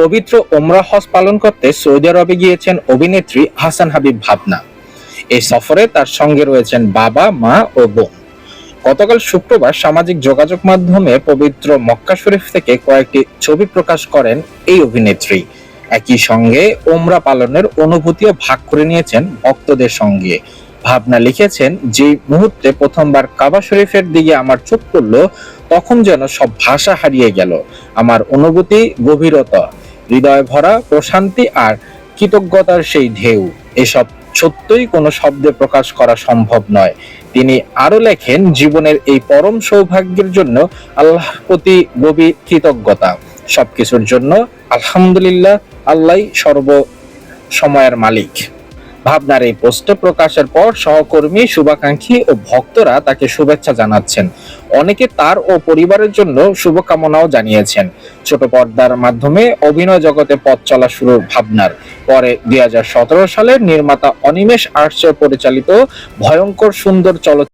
পবিত্র ওমরা হজ পালন করতে সৌদি আরবে গিয়েছেন অভিনেত্রী হাসান হাবিব ভাবনা। এই সফরে তার সঙ্গে রয়েছেন বাবা, মা ও বোন। গতকাল শুক্রবার সামাজিক যোগাযোগ মাধ্যমে পবিত্র মক্কা শরীফ থেকে কয়েকটি ছবি প্রকাশ করেন এই অভিনেত্রী। একই সঙ্গে ওমরা পালনের অনুভূতিও ভাগ করে নিয়েছেন ভক্তদের সঙ্গে। ভাবনা লিখেছেন, যে মুহূর্তে প্রথমবার কাবা শরীফের দিকে আমার চোখ পড়ল, তখন যেন সব ভাষা হারিয়ে গেল। আমার অনুভূতি গভীরতা, হৃদয় ভরা প্রশান্তি আর কৃতজ্ঞতার সেই ঢেউ, এসব সত্যই কোনো শব্দে প্রকাশ করা সম্ভব নয়। তিনি আরো লেখেন, জীবনের এই পরম সৌভাগ্যের জন্য আল্লাহর প্রতি গভীর কৃতজ্ঞতা। সবকিছুর জন্য আলহামদুলিল্লাহ, আল্লাহই সর্ব সময়ের মালিক। ভাবনার এই পোস্ট প্রকাশের পর সহকর্মী, শুভাকাঙ্ক্ষী ও ভক্তরা তাকে শুভেচ্ছা জানাচ্ছেন। অনেকে তার ও পরিবারের জন্য শুভকামনাও জানিয়েছেন। ছোট পর্দার মাধ্যমে অভিনয় জগতে পথ চলা শুরু ভাবনার। পরে 2017 সালে নির্মাতা অনিমেষ আর্টস পরিচালিত ভয়ঙ্কর সুন্দর চলচ্চিত্র